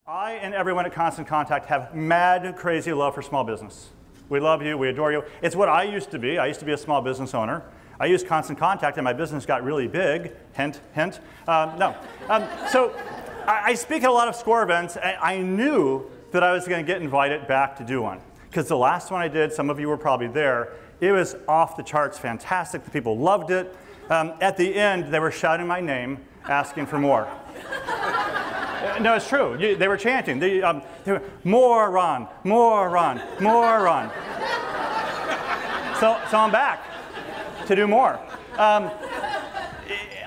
I and everyone at Constant Contact have mad, crazy love for small business. We love you, we adore you. It's what I used to be. I used to be a small business owner. I used Constant Contact and my business got really big. Hint, hint. So I speak at a lot of SCORE events. And I knew that I was going to get invited back to do one. Because the last one I did, some of you were probably there, it was off the charts fantastic. The people loved it. At the end, they were shouting my name, asking for more. No, it's true. They were chanting. They were, more Ron, more Ron, more Ron. So I'm back to do more.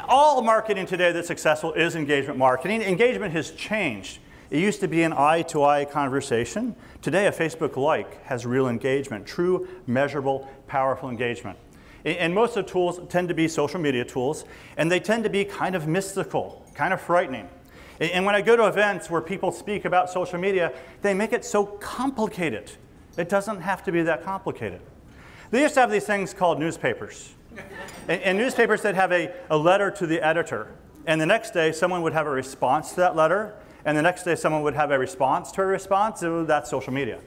All marketing today that's successful is engagement marketing. Engagement has changed. It used to be an eye-to-eye conversation. Today, a Facebook like has real engagement, true, measurable, powerful engagement. And most of the tools tend to be social media tools, and they tend to be kind of mystical, kind of frightening. And when I go to events where people speak about social media, they make it so complicated. It doesn't have to be that complicated. They used to have these things called newspapers. And newspapers that have a letter to the editor. And the next day, someone would have a response to that letter. And the next day, someone would have a response to a response. So that's social media.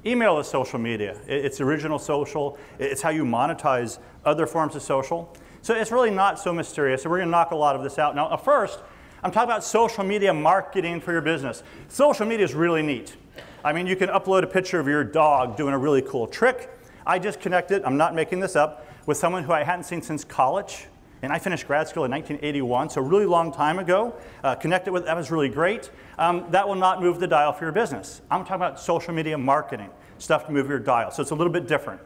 Email is social media. It's original social. It's how you monetize other forms of social. So it's really not so mysterious. So we're going to knock a lot of this out. Now, first, I'm talking about social media marketing for your business. Social media is really neat. I mean, you can upload a picture of your dog doing a really cool trick. I just connected, I'm not making this up, with someone who I hadn't seen since college. And I finished grad school in 1981, so a really long time ago. Connected with, that was really great. That will not move the dial for your business. I'm talking about social media marketing, stuff to move your dial. So it's a little bit different.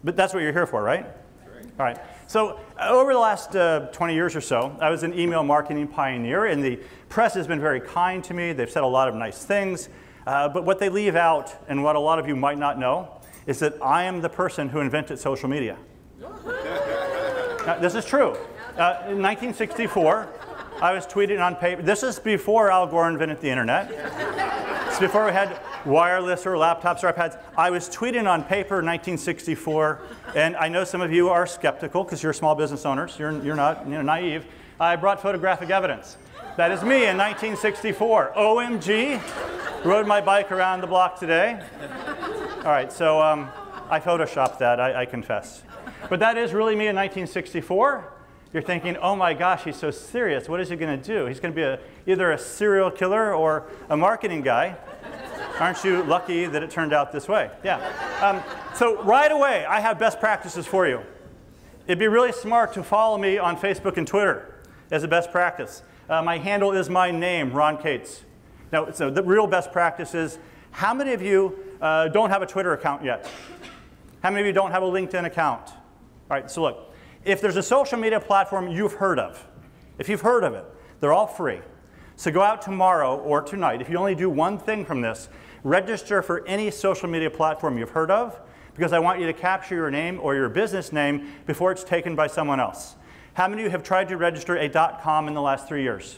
But that's what you're here for, right? All right. So over the last 20 years or so, I was an email marketing pioneer, and the press has been very kind to me. They've said a lot of nice things. But what they leave out, and what a lot of you might not know, is that I am the person who invented social media. This is true. In 1964, I was tweeting on paper. This is before Al Gore invented the internet. It's before we had wireless or laptops or iPads. I was tweeting on paper in 1964, and I know some of you are skeptical because you're small business owners. You're not naive. I brought photographic evidence. That is me in 1964. OMG, rode my bike around the block today. All right, so I photoshopped that, I confess. But that is really me in 1964. You're thinking, oh my gosh, he's so serious. What is he going to do? He's going to be either a serial killer or a marketing guy. Aren't you lucky that it turned out this way? Yeah. So right away, I have best practices for you. It'd be really smart to follow me on Facebook and Twitter as a best practice. My handle is my name, Ron Cates. Now, so the real best practice is, how many of you don't have a Twitter account yet? How many of you don't have a LinkedIn account? All right, so look, if there's a social media platform you've heard of, if you've heard of it, they're all free. So go out tomorrow or tonight. If you only do one thing from this, register for any social media platform you've heard of, because I want you to capture your name or your business name before it's taken by someone else. How many of you have tried to register a .com in the last 3 years?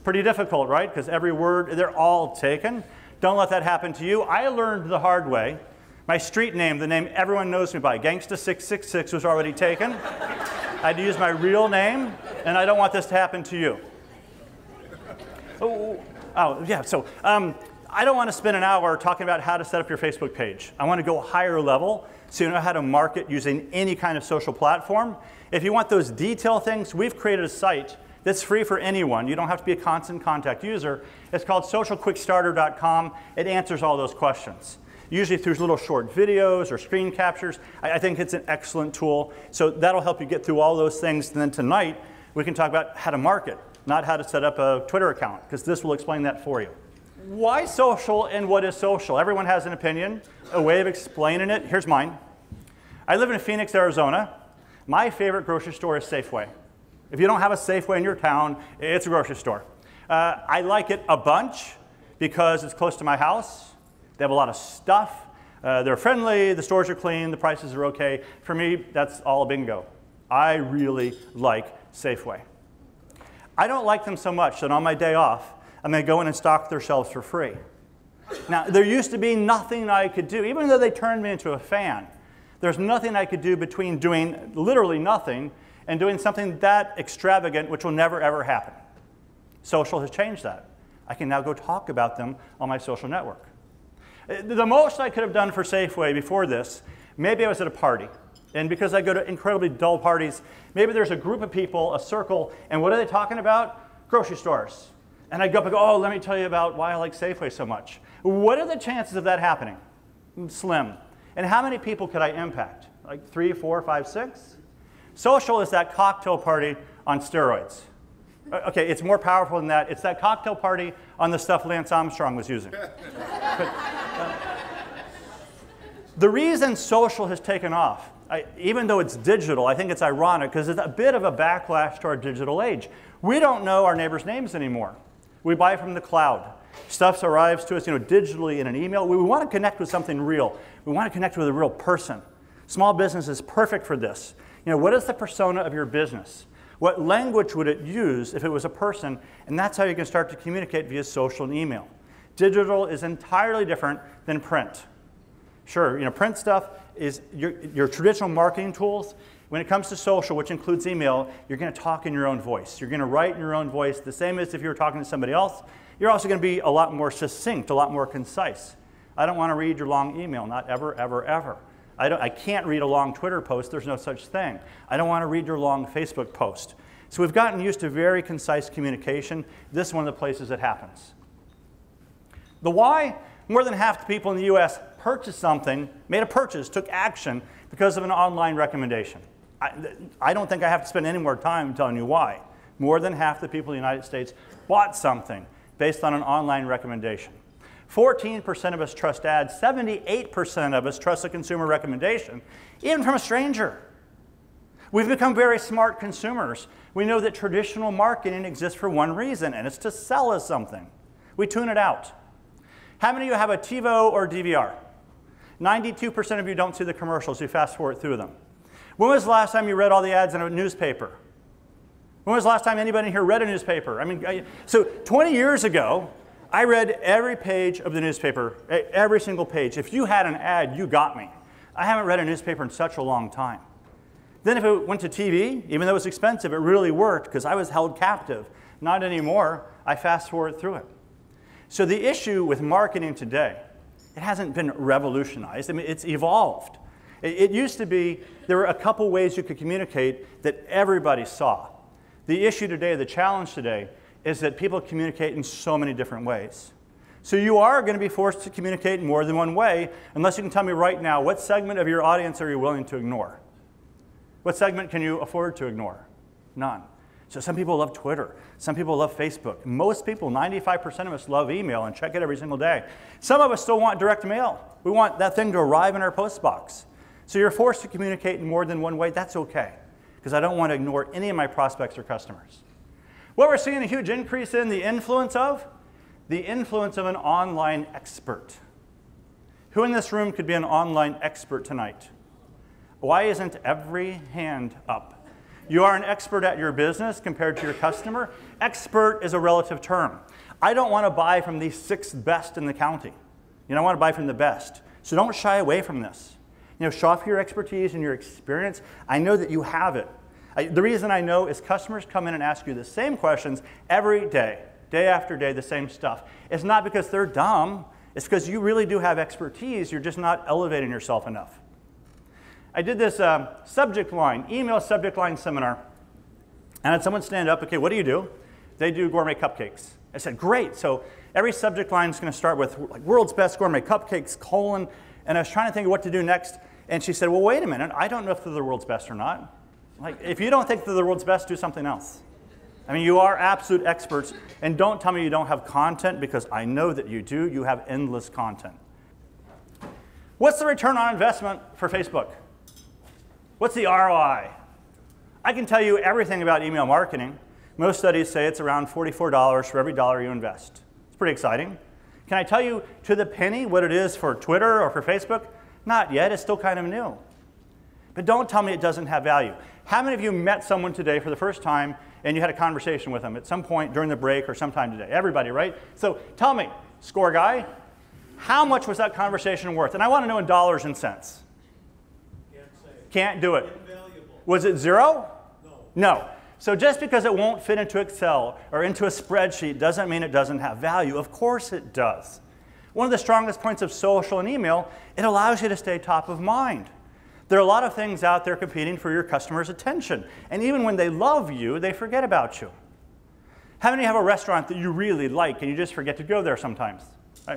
Pretty difficult, right? Because every word, they're all taken. Don't let that happen to you. I learned the hard way. My street name, the name everyone knows me by, Gangsta666, was already taken. I had to use my real name, and I don't want this to happen to you. Oh yeah, so I don't want to spend an hour talking about how to set up your Facebook page. I want to go higher level so you know how to market using any kind of social platform. If you want those detail things, we've created a site that's free for anyone. You don't have to be a Constant Contact user. It's called socialquickstarter.com. It answers all those questions. Usually through little short videos or screen captures. I think it's an excellent tool. So that'll help you get through all those things. And then tonight, we can talk about how to market, not how to set up a Twitter account, because this will explain that for you. Why social and what is social? Everyone has an opinion, a way of explaining it. Here's mine. I live in Phoenix, Arizona. My favorite grocery store is Safeway. If you don't have a Safeway in your town, it's a grocery store. I like it a bunch because it's close to my house. They have a lot of stuff. They're friendly, the stores are clean, the prices are okay. For me, that's all bingo. I really like Safeway. I don't like them so much that on my day off, I'm going to go in and stock their shelves for free. Now, there used to be nothing I could do, even though they turned me into a fan. There's nothing I could do between doing literally nothing and doing something that extravagant, which will never, ever happen. Social has changed that. I can now go talk about them on my social network. The most I could have done for Safeway before this, maybe I was at a party. And because I go to incredibly dull parties, maybe there's a group of people, a circle, and what are they talking about? Grocery stores. And I'd go up and go, oh, let me tell you about why I like Safeway so much. What are the chances of that happening? Slim. And how many people could I impact? Like 3, 4, 5, 6? Social is that cocktail party on steroids. Okay, it's more powerful than that. It's that cocktail party on the stuff Lance Armstrong was using. The reason social has taken off, even though it's digital, I think it's ironic because it's a bit of a backlash to our digital age. We don't know our neighbors' names anymore. We buy from the cloud. Stuff arrives to us, digitally in an email. We want to connect with something real. We want to connect with a real person. Small business is perfect for this. What is the persona of your business? What language would it use if it was a person? And that's how you can start to communicate via social and email. Digital is entirely different than print. Sure, print stuff is your traditional marketing tools. When it comes to social, which includes email, you're going to talk in your own voice. You're going to write in your own voice, the same as if you were talking to somebody else. You're also going to be a lot more succinct, a lot more concise. I don't want to read your long email, not ever, ever, ever. I can't read a long Twitter post. There's no such thing. I don't want to read your long Facebook post. So we've gotten used to very concise communication. This is one of the places it happens. The why, more than half the people in the US purchased something, made a purchase, took action because of an online recommendation. I don't think I have to spend any more time telling you why. More than half the people in the United States bought something based on an online recommendation. 14% of us trust ads, 78% of us trust a consumer recommendation, even from a stranger. We've become very smart consumers. We know that traditional marketing exists for one reason, and it's to sell us something. We tune it out. How many of you have a TiVo or DVR? 92% of you don't see the commercials. You fast forward through them. When was the last time you read all the ads in a newspaper? When was the last time anybody here read a newspaper? So 20 years ago, I read every page of the newspaper, every single page. If you had an ad, you got me. I haven't read a newspaper in such a long time. Then if it went to TV, even though it was expensive, it really worked because I was held captive. Not anymore. I fast forward through it. So the issue with marketing today, it hasn't been revolutionized. It's evolved. It used to be there were a couple ways you could communicate that everybody saw. The issue today, the challenge today, is that people communicate in so many different ways. So you are going to be forced to communicate in more than one way, unless you can tell me right now, what segment of your audience are you willing to ignore? What segment can you afford to ignore? None. So some people love Twitter. Some people love Facebook. Most people, 95% of us, love email and check it every single day. Some of us still want direct mail. We want that thing to arrive in our post box. So you're forced to communicate in more than one way. That's okay, because I don't want to ignore any of my prospects or customers. What we're seeing a huge increase in the influence of an online expert. Who in this room could be an online expert tonight? Why isn't every hand up? You are an expert at your business compared to your customer. Expert is a relative term. I don't want to buy from the 6th best in the county. I want to buy from the best. So don't shy away from this. Show off your expertise and your experience. I know that you have it. The reason I know is customers come in and ask you the same questions every day, day after day, the same stuff. It's not because they're dumb. It's because you really do have expertise. You're just not elevating yourself enough. I did this subject line, email subject line seminar, and I had someone stand up. Okay, what do you do? They do gourmet cupcakes. I said, great. So every subject line is going to start with like world's best gourmet cupcakes, colon. And I was trying to think of what to do next. And she said, well, wait a minute. I don't know if they're the world's best or not. Like, if you don't think they're the world's best, do something else. You are absolute experts. And don't tell me you don't have content, because I know that you do. You have endless content. What's the return on investment for Facebook? What's the ROI? I can tell you everything about email marketing. Most studies say it's around $44 for every dollar you invest. It's pretty exciting. Can I tell you to the penny what it is for Twitter or for Facebook? Not yet. It's still kind of new. But don't tell me it doesn't have value. How many of you met someone today for the first time and you had a conversation with them at some point during the break or sometime today? Everybody, right? So tell me, score guy, how much was that conversation worth? And I want to know in dollars and cents. Can't do it. Invaluable. Was it 0? No. No. So just because it won't fit into Excel or into a spreadsheet doesn't mean it doesn't have value. Of course it does. One of the strongest points of social and email, it allows you to stay top of mind. There are a lot of things out there competing for your customers' attention. And even when they love you, they forget about you. How many have a restaurant that you really like and you just forget to go there sometimes?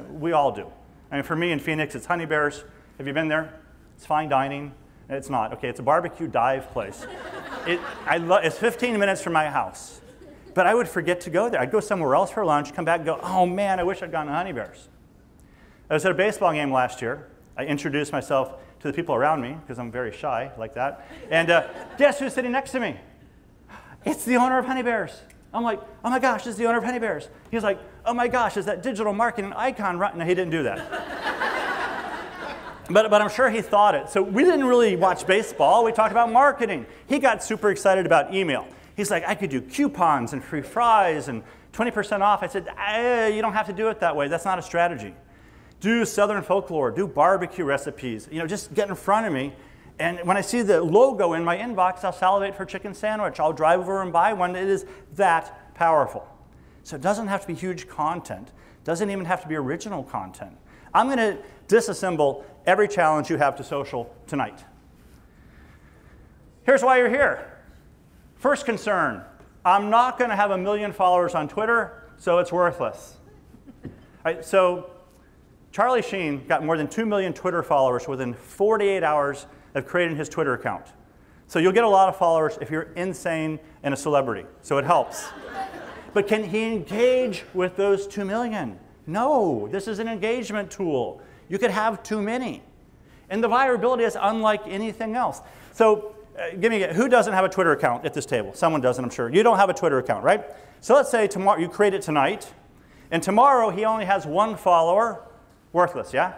We all do. I mean, for me in Phoenix, it's Honey Bear's. Have you been there? It's fine dining. It's not. Okay, it's a barbecue dive place. It's 15 minutes from my house. But I would forget to go there. I'd go somewhere else for lunch, come back and go, oh man, I wish I'd gone to Honey Bear's. I was at a baseball game last year. I introduced myself to the people around me, because I'm very shy like that. And guess who's sitting next to me? It's the owner of Honey Bear's. I'm like, oh my gosh, it's the owner of Honey Bear's. He's like, oh my gosh, is that digital marketing icon right? No, he didn't do that. But I'm sure he thought it. So we didn't really watch baseball. We talked about marketing. He got super excited about email. He's like, I could do coupons and free fries and 20% off. I said, you don't have to do it that way. That's not a strategy. Do Southern folklore. Do barbecue recipes. You know, just get in front of me. And when I see the logo in my inbox, I'll salivate for a chicken sandwich. I'll drive over and buy one. It is that powerful. So it doesn't have to be huge content. It doesn't even have to be original content. I'm going to disassemble every challenge you have to social tonight. Here's why you're here. First concern, I'm not going to have 1 million followers on Twitter, so it's worthless. All right, so Charlie Sheen got more than 2 million Twitter followers within 48 hours of creating his Twitter account. So you'll get a lot of followers if you're insane and a celebrity, so it helps. But can he engage with those 2 million? No, this is an engagement tool. You could have too many. And the viability is unlike anything else. So who doesn't have a Twitter account at this table? Someone doesn't, I'm sure. You don't have a Twitter account, right? So let's say tomorrow you create it tonight, and tomorrow he only has 1 follower. Worthless, yeah?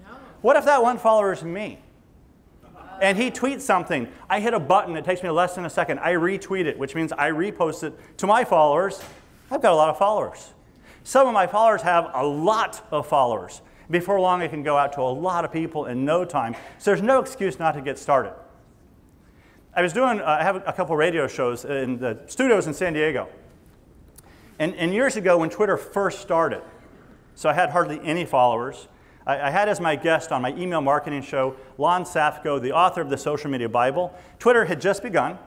No. What if that 1 follower is me? And he tweets something. I hit a button. It takes me less than a second. I retweet it, which means I repost it to my followers. I've got a lot of followers. Some of my followers have a lot of followers. Before long, it can go out to a lot of people in no time. So there's no excuse not to get started. I have a couple radio shows in the studios in San Diego. And years ago, when Twitter first started, so I had hardly any followers, I had as my guest on my email marketing show, Lon Safko, the author of the Social Media Bible. Twitter had just begun,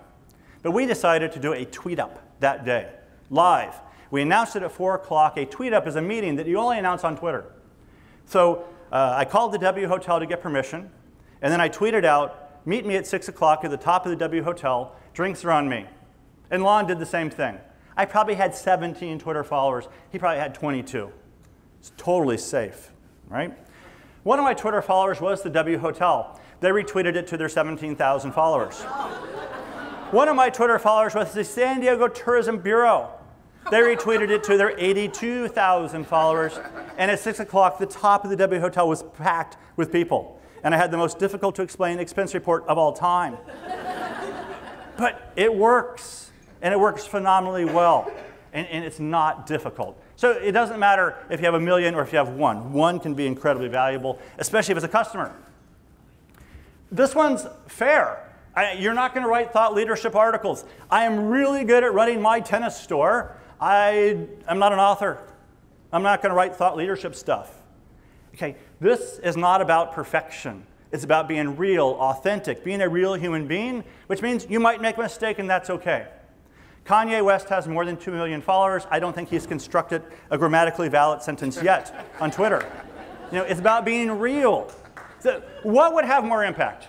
but we decided to do a tweet up that day, live. We announced it at 4 o'clock. A tweet up is a meeting that you only announce on Twitter. So I called the W Hotel to get permission, and then I tweeted out, meet me at 6 o'clock at the top of the W Hotel, drinks are on me. And Lon did the same thing. I probably had 17 Twitter followers. He probably had 22. It's totally safe, right? One of my Twitter followers was the W Hotel. They retweeted it to their 17,000 followers. One of my Twitter followers was the San Diego Tourism Bureau. They retweeted it to their 82,000 followers. And at 6 o'clock, the top of the W Hotel was packed with people. And I had the most difficult to explain expense report of all time. But it works. And it works phenomenally well. And it's not difficult. So it doesn't matter if you have 1 million or if you have 1. 1 can be incredibly valuable, especially if it's a customer. This one's fair. You're not going to write thought leadership articles. I am really good at running my tennis store. I'm not an author. I'm not going to write thought leadership stuff. Okay, this is not about perfection. It's about being real, authentic, being a real human being, which means you might make a mistake and that's okay. Kanye West has more than 2 million followers. I don't think he's constructed a grammatically valid sentence yet on Twitter. You know, it's about being real. So what would have more impact?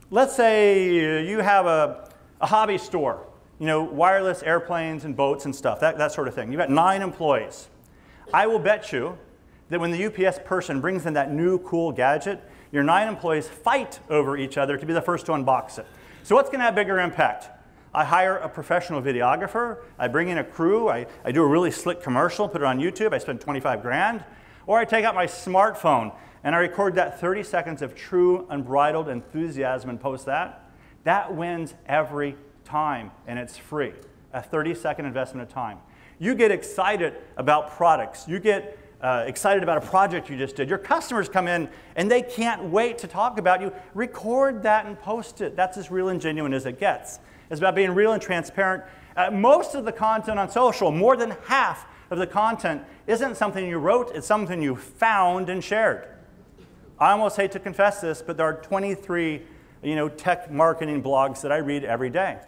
Let's say you have a hobby store, you know, wireless airplanes and boats and stuff, that sort of thing. You've got 9 employees. I will bet you that when the UPS person brings in that new cool gadget, your 9 employees fight over each other to be the first to unbox it. So what's going to have bigger impact? I hire a professional videographer, I bring in a crew, I do a really slick commercial, put it on YouTube, I spend 25 grand, or I take out my smartphone and I record that 30 seconds of true unbridled enthusiasm and post that. That wins every time, and it's free, a 30-second investment of time. You get excited about products, you get excited about a project you just did. Your customers come in and they can't wait to talk about you. Record that and post it. That's as real and genuine as it gets. It's about being real and transparent. Most of the content on social, more than half of the content, isn't something you wrote, it's something you found and shared. I almost hate to confess this, but there are 23 tech marketing blogs that I read every day.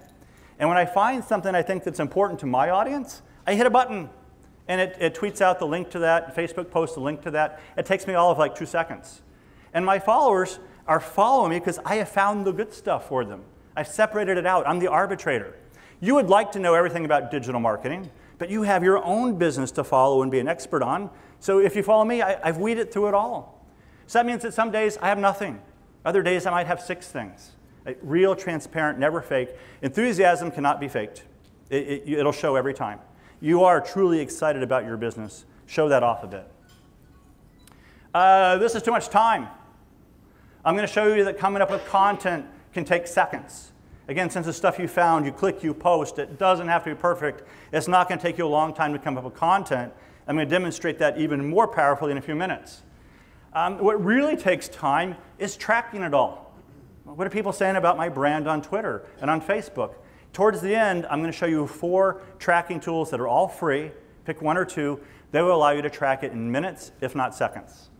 And when I find something I think that's important to my audience, I hit a button. And it tweets out the link to that. Facebook posts a link to that. It takes me all of like 2 seconds. And my followers are following me because I have found the good stuff for them. I've separated it out. I'm the arbitrator. You would like to know everything about digital marketing, but you have your own business to follow and be an expert on. So if you follow me, I've weeded through it all. So that means that some days I have nothing. Other days I might have 6 things. Real, transparent, never fake. Enthusiasm cannot be faked. It'll show every time. You are truly excited about your business. Show that off a bit. This is too much time. I'm going to show you that coming up with content can take seconds. Again, since the stuff you found, you click, you post, it doesn't have to be perfect. It's not going to take you a long time to come up with content. I'm going to demonstrate that even more powerfully in a few minutes. What really takes time is tracking it all. What are people saying about my brand on Twitter and on Facebook? Towards the end, I'm going to show you 4 tracking tools that are all free. Pick 1 or 2. They will allow you to track it in minutes, if not seconds.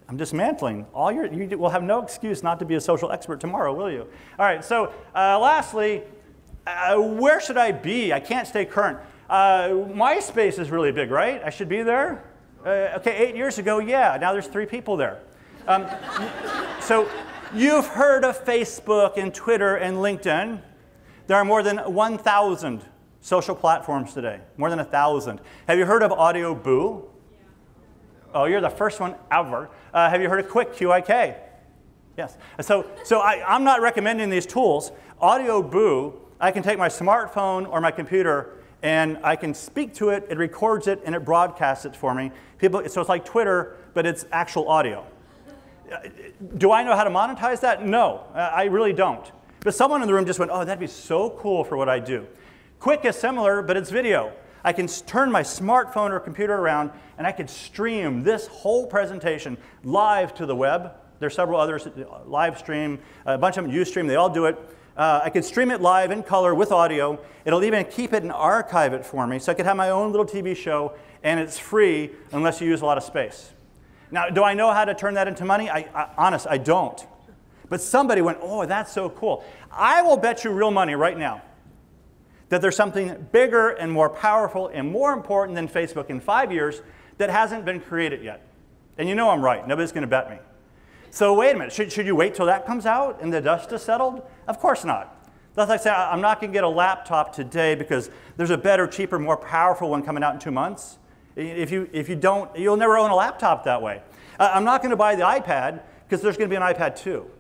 I'm dismantling. You will have no excuse not to be a social expert tomorrow, will you? All right, so lastly, where should I be? I can't stay current. MySpace is really big, right? I should be there? Okay, 8 years ago, yeah. Now there's 3 people there. So you've heard of Facebook and Twitter and LinkedIn. There are more than 1,000 social platforms today, more than 1,000. Have you heard of AudioBoo? Oh, you're the first one ever. Have you heard of Quick, QIK? Yes. So I'm not recommending these tools. AudioBoo, I can take my smartphone or my computer and I can speak to it, it records it, and it broadcasts it for me. So it's like Twitter, but it's actual audio. Do I know how to monetize that? No, I really don't. But someone in the room just went, oh, that'd be so cool for what I do. Quick is similar, but it's video. I can turn my smartphone or computer around, and I can stream this whole presentation live to the web. There's several others, live stream, a bunch of them Ustream, they all do it. I can stream it live in color with audio. It'll even keep it and archive it for me, so I could have my own little TV show, and it's free unless you use a lot of space. Now, do I know how to turn that into money? Honest, I don't. But somebody went, oh, that's so cool. I will bet you real money right now that there's something bigger and more powerful and more important than Facebook in 5 years that hasn't been created yet. And you know I'm right. Nobody's going to bet me. So wait a minute. Should you wait till that comes out and the dust has settled? Of course not. That's like saying, I'm not going to get a laptop today because there's a better, cheaper, more powerful one coming out in 2 months. If you don't, you'll never own a laptop that way. I'm not going to buy the iPad because there's going to be an iPad 2.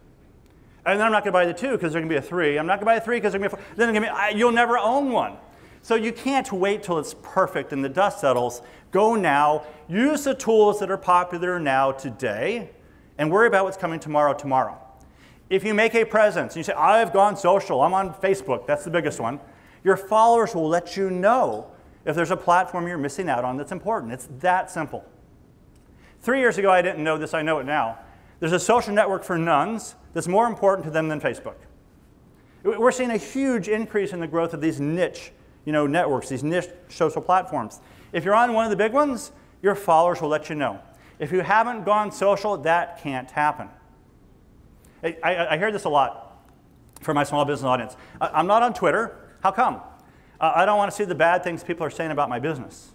And then I'm not going to buy the 2 because there's going to be a 3. I'm not going to buy the 3 because there's going to be a 4. Then there's going to be, you'll never own one. So you can't wait till it's perfect and the dust settles. Go now. Use the tools that are popular now today and worry about what's coming tomorrow. If you make a presence and you say, I've gone social, I'm on Facebook, that's the biggest one, your followers will let you know if there's a platform you're missing out on that's important. It's that simple. 3 years ago, I didn't know this. I know it now. There's a social network for nuns that's more important to them than Facebook. We're seeing a huge increase in the growth of these niche networks, these niche social platforms. If you're on one of the big ones, your followers will let you know. If you haven't gone social, that can't happen. I hear this a lot from my small business audience. I'm not on Twitter. How come? I don't want to see the bad things people are saying about my business.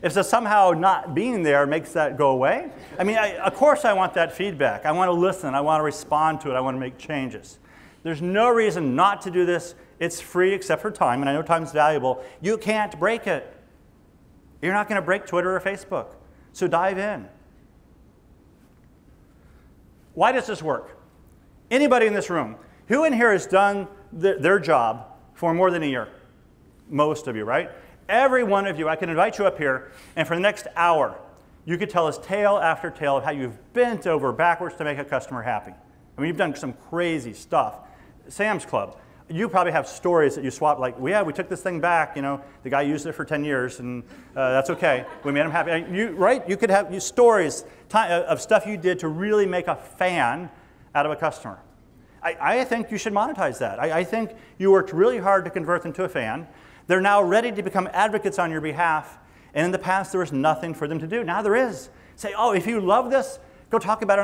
If so somehow not being there makes that go away, I mean, of course I want that feedback. I want to listen. I want to respond to it. I want to make changes. There's no reason not to do this. It's free except for time, and I know time's valuable. You can't break it. You're not going to break Twitter or Facebook. So dive in. Why does this work? Anybody in this room, who in here has done their job for more than a year? Most of you, right? Every one of you, I can invite you up here, and for the next hour, you could tell us tale after tale of how you've bent over backwards to make a customer happy. I mean, you've done some crazy stuff. Sam's Club, you probably have stories that you swap, like, well, yeah, we took this thing back, the guy used it for 10 years, and that's okay. We made him happy. Right? You could have stories of stuff you did to really make a fan out of a customer. I think you should monetize that. I think you worked really hard to convert them to a fan. They're now ready to become advocates on your behalf. And in the past, there was nothing for them to do. Now there is. Say, oh, if you love this, go talk about it